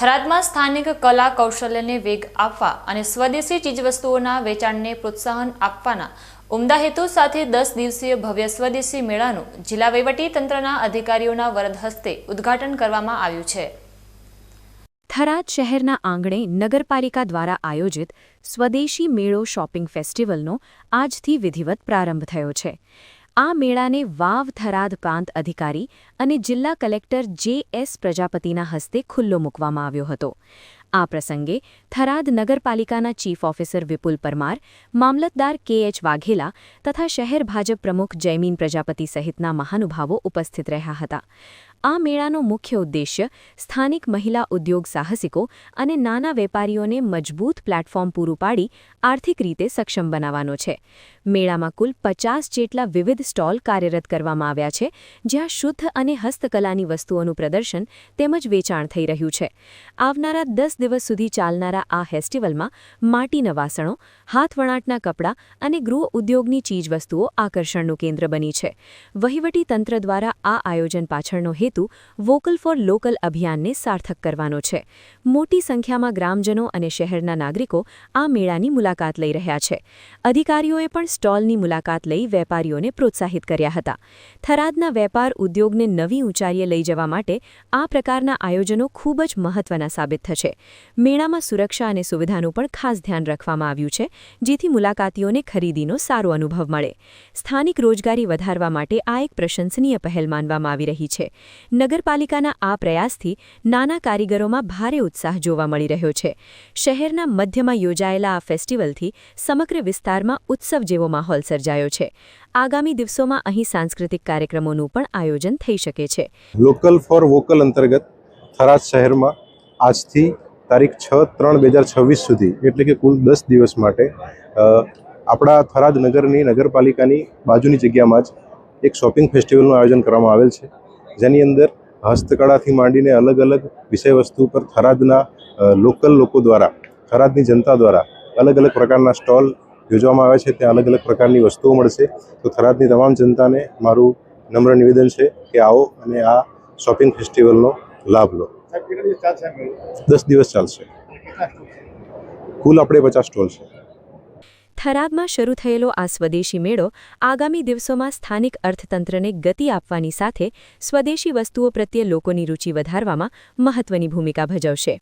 થરાદમાં સ્થાનિક કલા કૌશલ્યને વેગ આપવા અને સ્વદેશી ચીજવસ્તુઓના વેચાણને પ્રોત્સાહન આપવાના ઉમદા હેતુ સાથે 10 દિવસીય ભવ્ય સ્વદેશી મેળાનું જિલ્લા વહીવટી તંત્રના અધિકારીઓના વરદ હસ્તે ઉદ્ઘાટન કરવામાં આવ્યું છે। થરાદ શહેરના આંગણે નગરપાલિકા દ્વારા આયોજિત સ્વદેશી મેળો શોપિંગ ફેસ્ટિવલનો આજથી વિધિવત પ્રારંભ થયો છે। આ મેળાને વાવ થરાદ પ્રાંત અધિકારી અને જિલ્લા કલેક્ટર જે.એસ. પ્રજાપતિના હસ્તે ખુલ્લો મૂકવામાં આવ્યો હતો। આ પ્રસંગે થરાદ નગરપાલિકાના ચીફ ઓફિસર વિપુલ પરમાર, મામલતદાર કે.એચ. વાઘેલા તથા શહેર ભાજપ પ્રમુખ જયમીન પ્રજાપતિ સહિતના મહાનુભાવો ઉપસ્થિત રહ્યા હતા। આ મેળાનો મુખ્ય ઉદ્દેશ્ય સ્થાનિક મહિલા ઉદ્યોગ સાહસિકો અને નાના વેપારીઓને મજબૂત પ્લેટફોર્મ પૂરું પાડી આર્થિક રીતે સક્ષમ બનાવવાનો છે। મેળામાં કુલ 50 જેટલા વિવિધ સ્ટોલ કાર્યરત કરવામાં આવ્યા છે, જ્યાં શુદ્ધ અને હસ્તકલાની વસ્તુઓનું પ્રદર્શન તેમજ વેચાણ થઈ રહ્યું છે। આવનારા 10 દિવસ સુધી ચાલનારા આ ફેસ્ટિવલમાં માટીના વાસણો, હાથવણાટના કપડાં અને ગૃહ ઉદ્યોગની ચીજવસ્તુઓ આકર્ષણનું કેન્દ્ર બની છે। વહીવટી તંત્ર દ્વારા આ આયોજન પાછળનો હેતુ વોકલ ફોર લોકલ અભિયાનને સાર્થક કરવાનો છે। મોટી સંખ્યામાં ગ્રામજનો અને શહેરના નાગરિકો આ મેળાની મુલાકાત લઈ રહ્યા છે। અધિકારીઓએ પણ સ્ટોલની મુલાકાત લઈ વેપારીઓને પ્રોત્સાહિત કર્યા હતા। થરાદના વેપાર ઉદ્યોગને નવી ઊંચાઈએ લઈ જવા માટે આ પ્રકારના આયોજનો ખૂબ જ મહત્વના સાબિત થશે। મેળામાં સુરક્ષા અને સુવિધાનું પણ ખાસ ધ્યાન રાખવામાં આવ્યું છે, જેથી મુલાકાતીઓને ખરીદીનો સારો અનુભવ મળે। સ્થાનિક રોજગારી વધારવા માટે આ એક પ્રશંસનીય પહેલ માનવામાં આવી રહી છે। નગરપાલિકાના આ પ્રયાસથી નાના કારીગરોમાં ભારે ઉત્સાહ જોવા મળી રહ્યો છે। શહેરના મધ્યમાં યોજાયેલા આ ફેસ્ટિવલથી સમગ્ર વિસ્તારમાં ઉત્સવ જેવો માહોલ સર્જાયો છે। આગામી દિવસોમાં અહીં સાંસ્કૃતિક કાર્યક્રમોનું પણ આયોજન થઈ શકે છે। લોકલ ફોર વોકલ અંતર્ગત થરાદ શહેરમાં આજથી તારીખ 6/3/2026 સુધી એટલે કે કુલ 10 દિવસ માટે આપણા થરાદ નગરની નગરપાલિકાની બાજુની જગ્યામાં જ એક શોપિંગ ફેસ્ટિવલનું આયોજન કરવામાં આવેલ છે, જેની અંદર હસ્તકળાથી માંડીને અલગ અલગ વિષયવસ્તુ પર થરાદના લોકલ લોકો દ્વારા, થરાદની જનતા દ્વારા અલગ અલગ પ્રકારના સ્ટોલ યોજવામાં આવે છે। ત્યાં અલગ અલગ પ્રકારની વસ્તુઓ મળશે। તો થરાદની તમામ જનતાને મારું નમ્ર નિવેદન છે કે આવો અને આ શોપિંગ ફેસ્ટિવલનો લાભ લો। 10 દિવસ ચાલશે। કુલ આપણે 50 સ્ટોલ છે। થરાદમાં શરૂ થયેલો આ સ્વદેશી મેળો આગામી દિવસોમાં સ્થાનિક અર્થતંત્રને ગતિ આપવાની સાથે સ્વદેશી વસ્તુઓ પ્રત્યે લોકોની રુચિ વધારવામાં મહત્વની ભૂમિકા ભજવશે।